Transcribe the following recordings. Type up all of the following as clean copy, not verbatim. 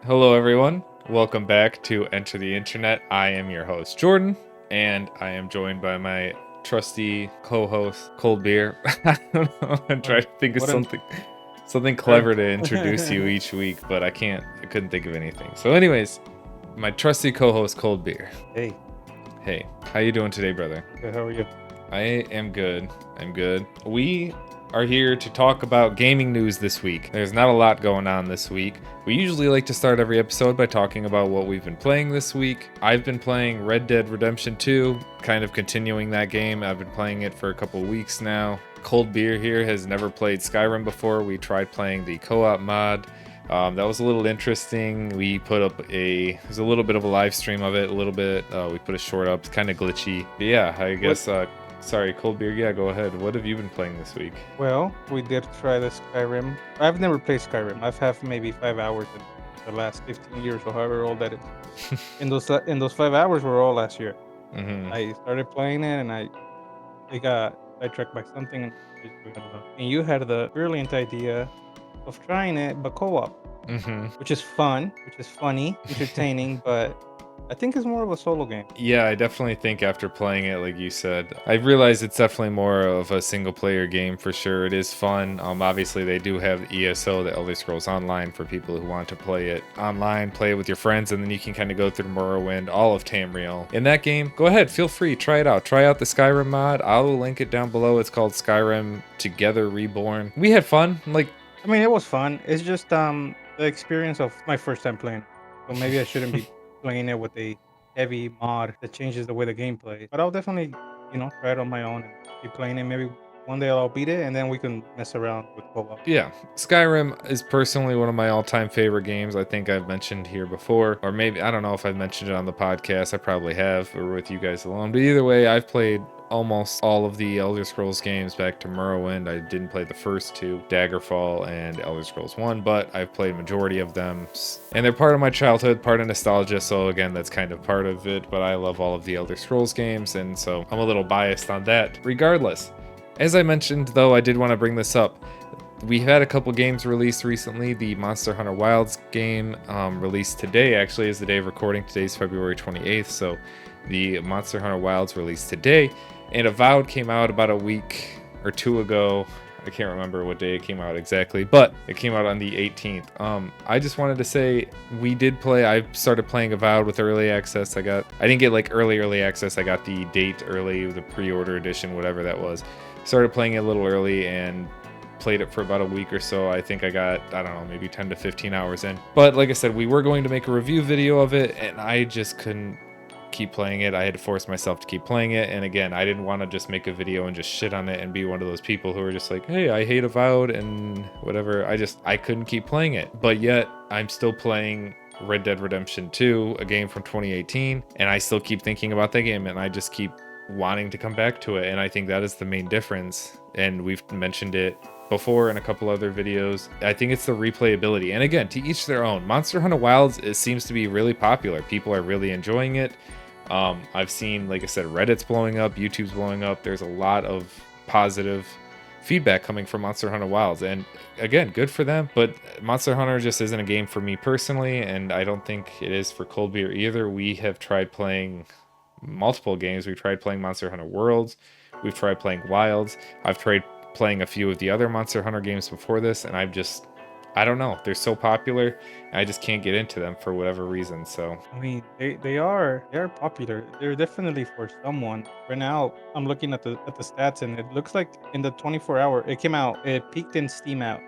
Hello, everyone. Welcome back to Enter the Internet. I am your host, Jordan, and I am joined by my trusty co-host, Cold Beer. I don't know. I'm What trying to think of what an something sure. clever to introduce you each week, but I couldn't think of anything. So, anyways, my trusty co-host, Cold Beer. Hey, Hey, how you doing today, brother? I'm good. How are you? I am good. I'm good. We are here to talk about gaming news this week. There's not a lot going on this week. We usually like to start every episode by talking about what we've been playing this week. I've been playing Red Dead Redemption 2, kind of continuing that game. I've been playing it for a couple weeks now. Cold Beer here has never played Skyrim before. We tried playing the co-op mod. That was a little interesting. We put up there's a little bit of a live stream of it, a little bit. We put a short up. It's kind of glitchy. But yeah, I What? guess. Sorry, Cold Beer. Yeah, go ahead. What have you been playing this week? Well, we did try the Skyrim. I've never played Skyrim. I've had maybe 5 hours in the last 15 years or however old that is. In those 5 hours were all last year. Mm-hmm. I started playing it and I got sidetracked by something. And you had the brilliant idea of trying it, but co-op, Mm-hmm. which is fun, which is funny, entertaining, but I think it's more of a solo game. Yeah, I definitely think after playing it, like you said, I realized it's definitely more of a single player game for sure. It is fun. Obviously they do have ESO, the Elder Scrolls Online, for people who want to play it online, play it with your friends, and then you can kind of go through Morrowind, all of Tamriel. In that game, go ahead, feel free, try it out. Try out the Skyrim mod. I'll link it down below. It's called Skyrim Together Reborn. We had fun. I mean, it was fun. It's just the experience of my first time playing. So maybe I shouldn't be playing it with a heavy mod that changes the way the game plays. But I'll definitely, try it on my own and keep playing it. Maybe one day I'll beat it and then we can mess around with co-op. Yeah, Skyrim is personally one of my all-time favorite games. I think I've mentioned here before, or maybe I don't know if I've mentioned it on the podcast. I probably have, or with you guys alone. But either way, I've played almost all of the Elder Scrolls games back to Morrowind. I didn't play the first two, Daggerfall and Elder Scrolls 1, but I've played majority of them. And they're part of my childhood, part of nostalgia, so again, that's kind of part of it, but I love all of the Elder Scrolls games, and so I'm a little biased on that. Regardless, as I mentioned, though, I did want to bring this up. We had a couple games released recently. The Monster Hunter Wilds game released today, actually, is the day of recording. Today's February 28th, so the Monster Hunter Wilds released today. And Avowed came out about a week or two ago. I can't remember what day it came out exactly, but it came out on the 18th. I just wanted to say we did play. I started playing Avowed with early access. I didn't get like early access. I got the date early, the pre-order edition, whatever that was. Started playing it a little early and played it for about a week or so. I think I got, I don't know, maybe 10 to 15 hours in. But like I said, we were going to make a review video of it, and I just couldn't keep playing it. I had to force myself to keep playing it. And again, I didn't want to just make a video and just shit on it and be one of those people who are just like, hey, I hate Avowed and whatever. I couldn't keep playing it. But yet, I'm still playing Red Dead Redemption 2, a game from 2018, and I still keep thinking about that game, and I just keep wanting to come back to it. And I think that is the main difference, and we've mentioned it before in a couple other videos. I think it's the replayability, and again, to each their own. Monster Hunter Wilds, it seems to be really popular. People are really enjoying it. I've seen, like I said, Reddit's blowing up, YouTube's blowing up. There's a lot of positive feedback coming from Monster Hunter Wilds, and again, good for them. But Monster Hunter just isn't a game for me personally, and I don't think it is for Cold Beer either. We have tried playing multiple games. We've tried playing Monster Hunter Worlds. We've tried playing Wilds. I've tried playing a few of the other Monster Hunter games before this, and I don't know. They're so popular, I just can't get into them for whatever reason. So I mean, they are popular. They're definitely for someone. Right now, I'm looking at the stats, and it looks like in the 24-hour, it peaked in Steam out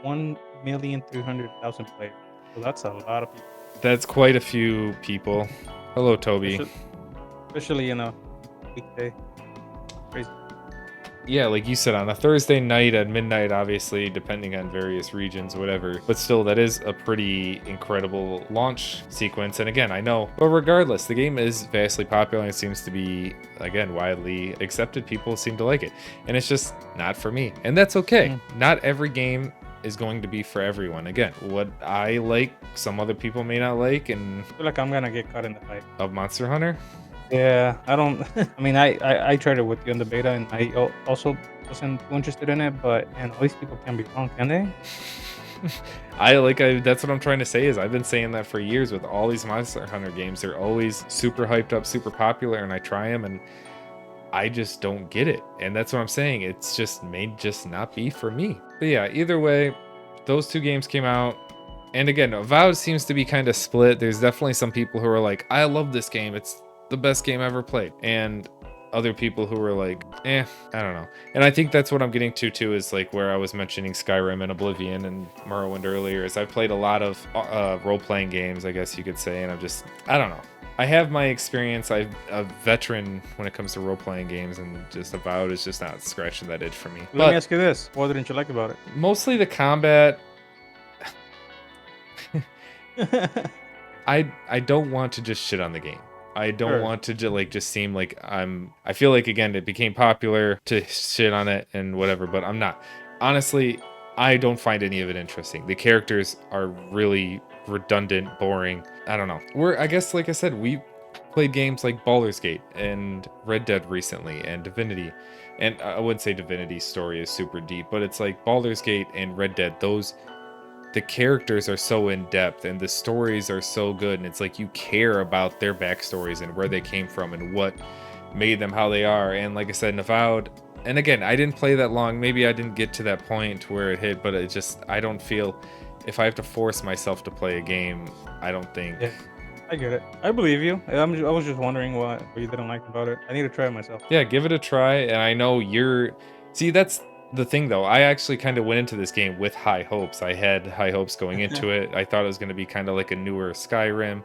1,300,000 players. So that's a lot of people, that's quite a few people. Hello, Toby. especially in a weekday. Crazy. Yeah, like you said, on a Thursday night at midnight, obviously, depending on various regions, whatever. But still, that is a pretty incredible launch sequence. And again, I know, but regardless, the game is vastly popular and it seems to be, again, widely accepted. People seem to like it. And it's just not for me. And that's okay. Not every game is going to be for everyone. Again, what I like, some other people may not like, and I feel like I'm gonna get caught in the hype of Monster Hunter. Yeah, I don't. I mean, I tried it with you in the beta, and I also wasn't too interested in it. But all these people can be wrong, can they? That's what I'm trying to say is I've been saying that for years with all these Monster Hunter games. They're always super hyped up, super popular, and I try them and I just don't get it. And that's what I'm saying. It's just may just not be for me. But yeah, either way, those two games came out. And again, Avowed seems to be kind of split. There's definitely some people who are like, I love this game. It's the best game I ever played. And other people who are like, I don't know. And I think that's what I'm getting to too, is like where I was mentioning Skyrim and Oblivion and Morrowind earlier, is I've played a lot of role-playing games, I guess you could say, and I don't know. I have my experience. I'm a veteran when it comes to role-playing games, and just Avowed is just not scratching that itch for me. Let me ask you this. What didn't you like about it? Mostly the combat. I don't want to just shit on the game. I don't want to just seem like I feel like, again, it became popular to shit on it and whatever, but I'm not. Honestly, I don't find any of it interesting. The characters are really redundant, boring. I don't know. I guess, like I said, we played games like Baldur's Gate and Red Dead recently and Divinity. And I wouldn't say Divinity's story is super deep, but it's like Baldur's Gate and Red Dead, the characters are so in depth and the stories are so good, and it's like you care about their backstories and where they came from and what made them how they are. And like I said, Avowed, and again, I didn't play that long. Maybe I didn't get to that point where it hit, but I don't feel, if I have to force myself to play a game, I don't think. Yeah, I get it. I believe you. I was just wondering what you didn't like about it. I need to try it myself. Yeah, give it a try. And I know that's the thing though. I actually kind of went into this game with high hopes. I had high hopes going into it. I thought it was going to be kind of like a newer Skyrim.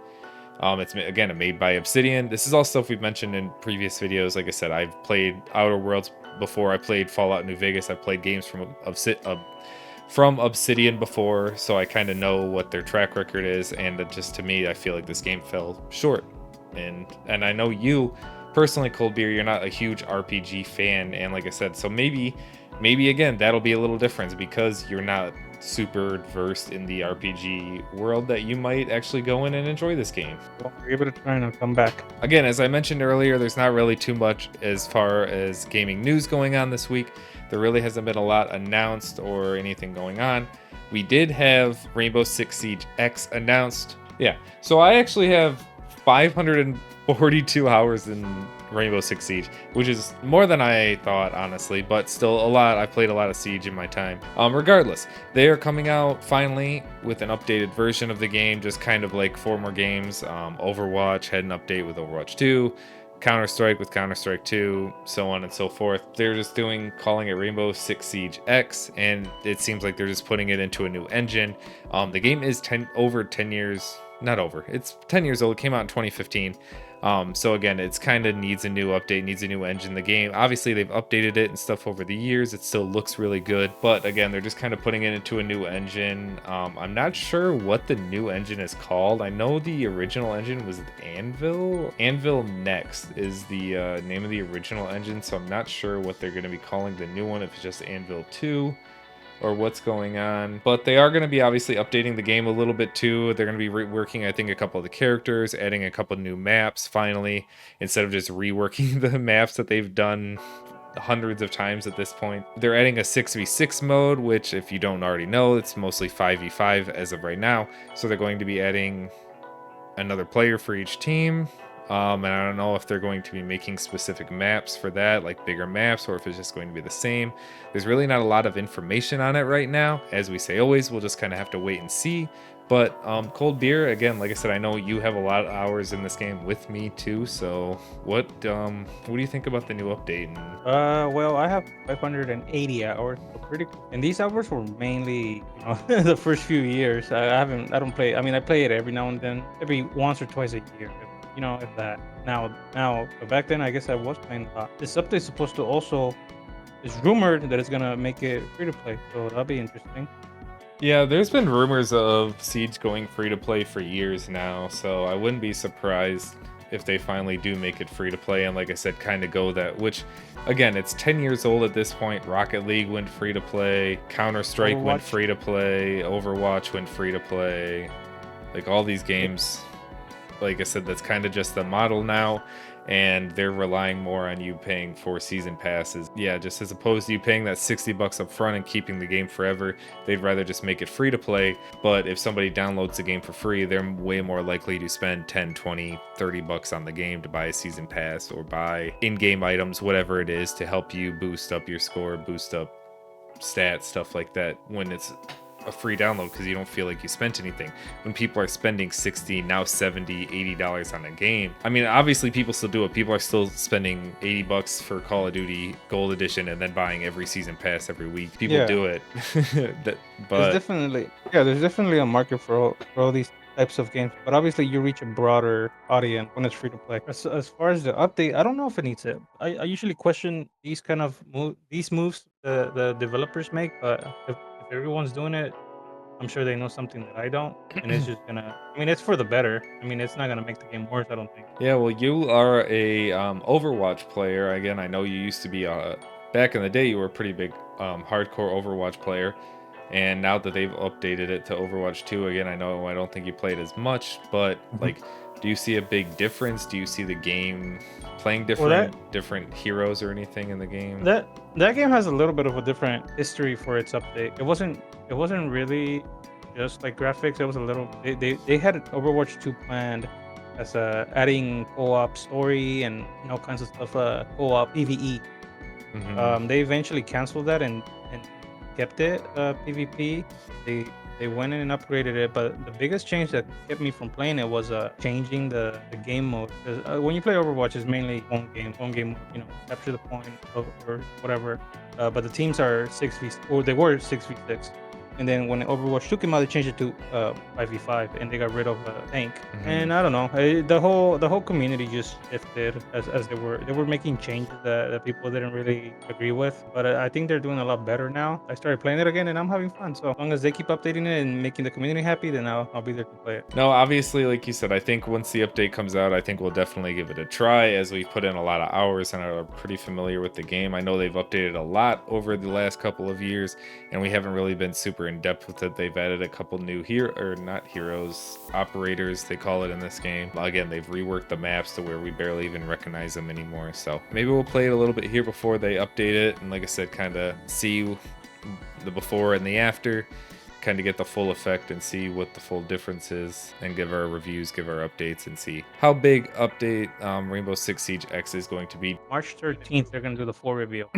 It's again made by Obsidian. This is all stuff we've mentioned in previous videos. Like I said, I've played Outer Worlds before. I played Fallout New Vegas. I played games from Obsidian before, so I kind of know what their track record is. And just to me, I feel like this game fell short. And I know you personally, Cold Beer, you're not a huge RPG fan, and like I said, so maybe again that'll be a little different because you're not super versed in the RPG world, that you might actually go in and enjoy this game. Well, give it a try and I'll come back. Again, as I mentioned earlier, there's not really too much as far as gaming news going on this week. There really hasn't been a lot announced or anything going on. We did have Rainbow Six Siege X announced. Yeah, so I actually have 542 hours in Rainbow Six Siege, which is more than I thought, honestly, but still a lot. I played a lot of Siege in my time. Regardless, they are coming out finally with an updated version of the game, just kind of like 4 more games. Overwatch had an update with Overwatch 2, Counter-Strike with Counter-Strike 2, so on and so forth. They're just calling it Rainbow Six Siege X, and it seems like they're just putting it into a new engine. The game is over 10 years. Not over. It's 10 years old. It came out in 2015. So again, it's kind of needs a new update, needs a new engine. The game, obviously they've updated it and stuff over the years. It still looks really good, but again, they're just kind of putting it into a new engine. I'm not sure what the new engine is called. I know the original engine was Anvil. Anvil Next is the name of the original engine, so I'm not sure what they're going to be calling the new one, if it's just Anvil 2. Or what's going on, but they are going to be obviously updating the game a little bit too. They're going to be reworking, I think, a couple of the characters, adding a couple new maps finally, instead of just reworking the maps that they've done hundreds of times at this point. They're adding a 6v6 mode, which, if you don't already know, it's mostly 5v5 as of right now. So they're going to be adding another player for each team. And I don't know if they're going to be making specific maps for that, like bigger maps, or if it's just going to be the same. There's really not a lot of information on it right now. As we say always, we'll just kind of have to wait and see. But Cold Beer, again, like I said, I know you have a lot of hours in this game with me too. So what do you think about the new update? Well, I have 580 hours. And these hours were mainly, the first few years. I don't play. I mean, I play it every now and then, every once or twice a year. If that. Now, but back then, I guess I was playing a lot. This update's supposed to also, it's rumored that it's gonna make it free to play, so that'll be interesting. Yeah, there's been rumors of Siege going free to play for years now, so I wouldn't be surprised if they finally do make it free to play. And like I said, kind of go that, which again, it's 10 years old at this point. Rocket League went free to play, Counter-Strike went free to play, Overwatch went free to play. Like all these games, like I said, that's kind of just the model now. and they're relying more on you paying for season passes. Yeah, just as opposed to you paying that $60 up front and keeping the game forever, they'd rather just make it free to play. But if somebody downloads the game for free, they're way more likely to spend 10, 20, $30 on the game to buy a season pass or buy in-game items, whatever it is, to help you boost up your score, boost up stats, stuff like that, when it's a free download, because you don't feel like you spent anything. When people are spending 60, now 70, $80 on a game, I mean, obviously people still do it. People are still spending $80 for Call of Duty Gold Edition and then buying every season pass every week. People Yeah. do it. There's But definitely a market for all these types of games, but obviously you reach a broader audience when it's free to play. As far as the update, I don't know if it needs it. I usually question these kind of these moves the developers make, but if everyone's doing it, I'm sure they know something that I don't, and it's just gonna. I mean, it's for the better. I mean, it's not gonna make the game worse. I don't think. yeah, well, you are a Overwatch player. Again, I know you used to be back in the day, you were a pretty big hardcore Overwatch player. And now that they've updated it to Overwatch 2, again, I know I don't think you played as much, but like, do you see a big difference? Do you see the game playing Well, different heroes or anything in the game? that game has a little bit of a different history for its update. It wasn't really just like graphics. It was a little. They had Overwatch 2 planned as adding co-op story and all kinds of stuff. Co-op PVE. They eventually canceled that and kept it PvP. They went in and upgraded it, but the biggest change that kept me from playing it was changing the game mode. 'Cause, when you play Overwatch, it's mainly one game, capture the point or whatever. But the teams are 6v, or they were 6v6. And then when Overwatch 2 came out, they changed it to 5v5, and they got rid of tank. And I don't know, the whole community just shifted as they were making changes that people didn't really agree with. But I think they're doing a lot better now. I started playing it again, and I'm having fun. So as long as they keep updating it and making the community happy, then I'll be there to play it. No, obviously, like you said, I think once the update comes out, I think we'll definitely give it a try, as we've put in a lot of hours and are pretty familiar with the game. I know they've updated a lot over the last couple of years, and we haven't really been super in depth with it. They've added a couple new operators, they call it in this game. Again, they've reworked the maps to where we barely even recognize them anymore. So maybe we'll play it a little bit here before they update it, and like I said, kind of see the before and the after, kind of get the full effect and see what the full difference is, and give our reviews, give our updates, and see how big update Rainbow Six Siege X is going to be. March 13th, they're gonna do the full reveal.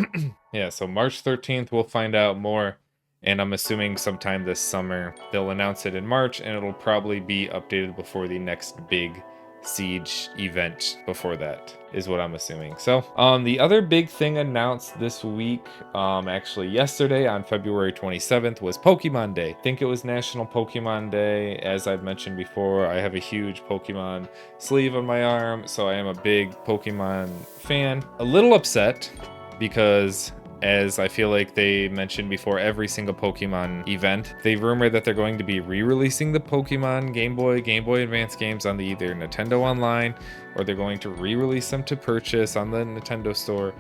Yeah, so March 13th, we'll find out more. And I'm assuming sometime this summer, they'll announce it in March, and it'll probably be updated before the next big Siege event before that, is what I'm assuming. So the other big thing announced this week, actually yesterday on February 27th, was Pokemon Day. I think it was National Pokemon Day. As I've mentioned before, I have a huge Pokemon sleeve on my arm, so I am a big Pokemon fan. A little upset because, as I feel like they mentioned before every single Pokemon event, they rumored that they're going to be re-releasing the Pokemon Game Boy Advance games on the either Nintendo Online, or they're going to re-release them to purchase on the Nintendo Store,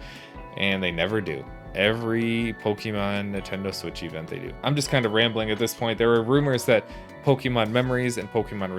and they never do. Every Pokemon Nintendo Switch event they do. I'm just kind of rambling at this point. There were rumors that Pokemon Memories and Pokemon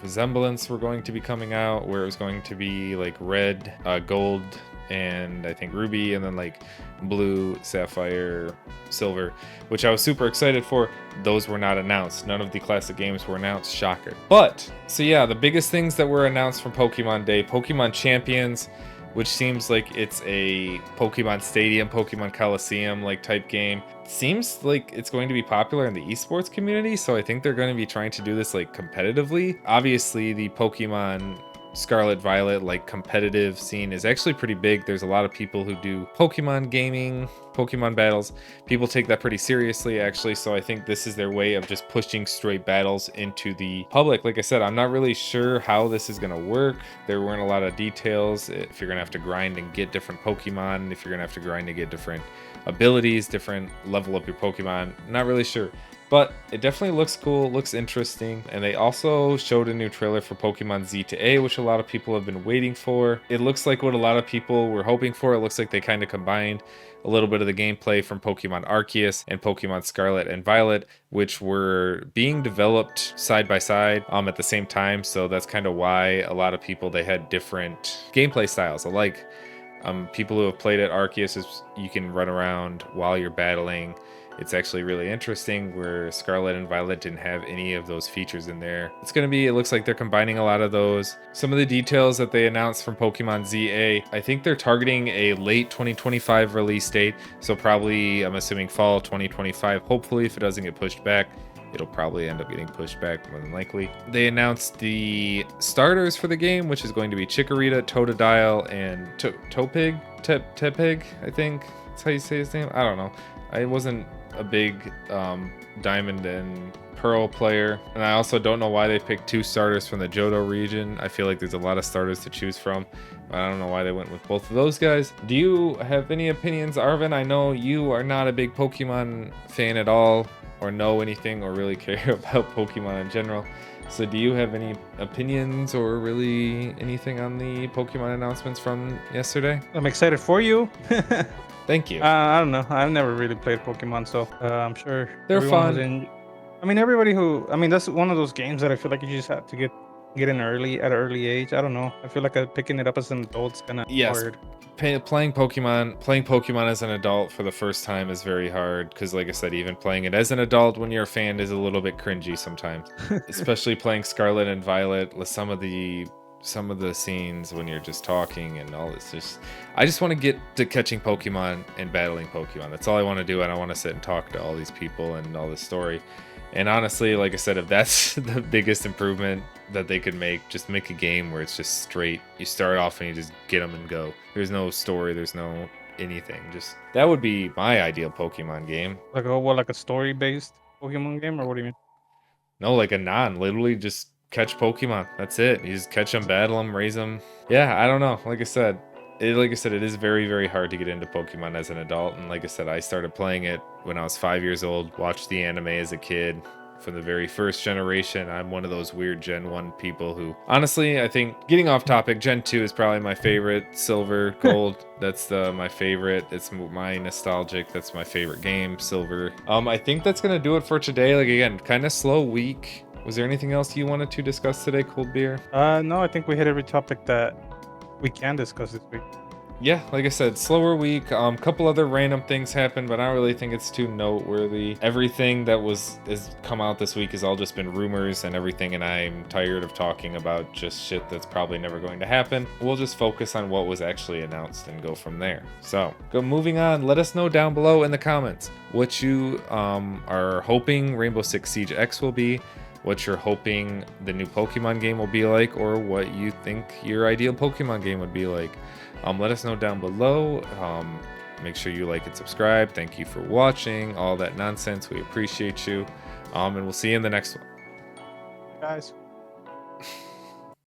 Resemblance were going to be coming out, where it was going to be like red, gold, and I think ruby, and then like blue, sapphire, silver, which I was super excited for. Those were not announced. None of the classic games were announced. Shocker. But so yeah, the biggest things that were announced from Pokemon Day: Pokemon Champions, which seems like it's a Pokemon Stadium, Pokemon Coliseum like type game. Seems like it's going to be popular in the esports community, so I think they're going to be trying to do this like competitively. Obviously, the Pokemon Scarlet Violet like competitive scene is actually pretty big. There's a lot of people who do Pokemon gaming, Pokemon battles. People take that pretty seriously, actually, so I think this is their way of just pushing straight battles into the public. Like I said, I'm not really sure how this is going to work. There weren't a lot of details. If you're going to have to grind and get different Pokemon, if you're going to have to grind to get different abilities, different level up your Pokemon, not really sure. But it definitely looks cool, looks interesting. And they also showed a new trailer for Pokemon Z to A, which a lot of people have been waiting for. It looks like what a lot of people were hoping for. It looks like they kind of combined a little bit of the gameplay from Pokemon Arceus and Pokemon Scarlet and Violet, which were being developed side by side at the same time. So that's kind of why a lot of people, they had different gameplay styles alike. People who have played it, Arceus is you can run around while you're battling. It's actually really interesting, where Scarlet and Violet didn't have any of those features in there. It looks like they're combining a lot of those. Some of the details that they announced from Pokemon ZA, I think they're targeting a late 2025 release date. So probably, I'm assuming fall 2025. Hopefully, if it doesn't get pushed back, it'll probably end up getting pushed back more than likely. They announced the starters for the game, which is going to be Chikorita, Totodile, and Tepig, I think that's how you say his name. I don't know. I wasn't a big Diamond and Pearl player, and I also don't know why they picked 2 starters from the Johto region. I feel like there's a lot of starters to choose from. I don't know why they went with both of those guys. Do you have any opinions, Arvin? I know you are not a big Pokemon fan at all, or know anything, or really care about Pokemon in general. So do you have any opinions or really anything on the Pokemon announcements from yesterday? I'm excited for you. Thank you. I don't know. I've never really played Pokemon, so I'm sure they're everyone fun. I mean, everybody who, I mean, that's one of those games that I feel like you just have to get in early at an early age. I don't know. I feel like picking it up as an adult's kind of hard. Playing Pokemon as an adult for the first time is very hard, because like I said, even playing it as an adult when you're a fan is a little bit cringy sometimes. Especially playing Scarlet and Violet, with some of the scenes when you're just talking and all this. I just want to get to catching Pokemon and battling Pokemon. That's all I want to do. I don't want to sit and talk to all these people and all this story. And honestly, like I said, if that's the biggest improvement that they could make, just make a game where it's just straight. You start off and you just get them and go. There's no story. There's no anything. Just that would be my ideal Pokemon game. Like a story-based Pokemon game, or what do you mean? No, like literally just catch Pokemon. That's it. You just catch them, battle them, raise them. Yeah, I don't know. Like I said, it is very, very hard to get into Pokemon as an adult. And like I said, I started playing it when I was 5 years old, watched the anime as a kid from the very first generation. I'm one of those weird Gen 1 people who, honestly, I think, getting off topic, Gen 2 is probably my favorite. Silver, Gold, that's my favorite. It's my nostalgic. That's my favorite game, Silver. I think that's going to do it for today. Like, again, kind of slow week. Was there anything else you wanted to discuss today, Cold Beer? No, I think we hit every topic that we can discuss this week. Yeah, like I said, slower week. Couple other random things happened, but I don't really think it's too noteworthy. Everything that has come out this week has all just been rumors and everything, and I'm tired of talking about just shit that's probably never going to happen. We'll just focus on what was actually announced and go from there. So, moving on. Let us know down below in the comments what you are hoping Rainbow Six Siege X will be, what you're hoping the new Pokemon game will be like, or what you think your ideal Pokemon game would be like. Let us know down below. Make sure you like and subscribe. Thank you for watching. All that nonsense. We appreciate you. And we'll see you in the next one. Guys.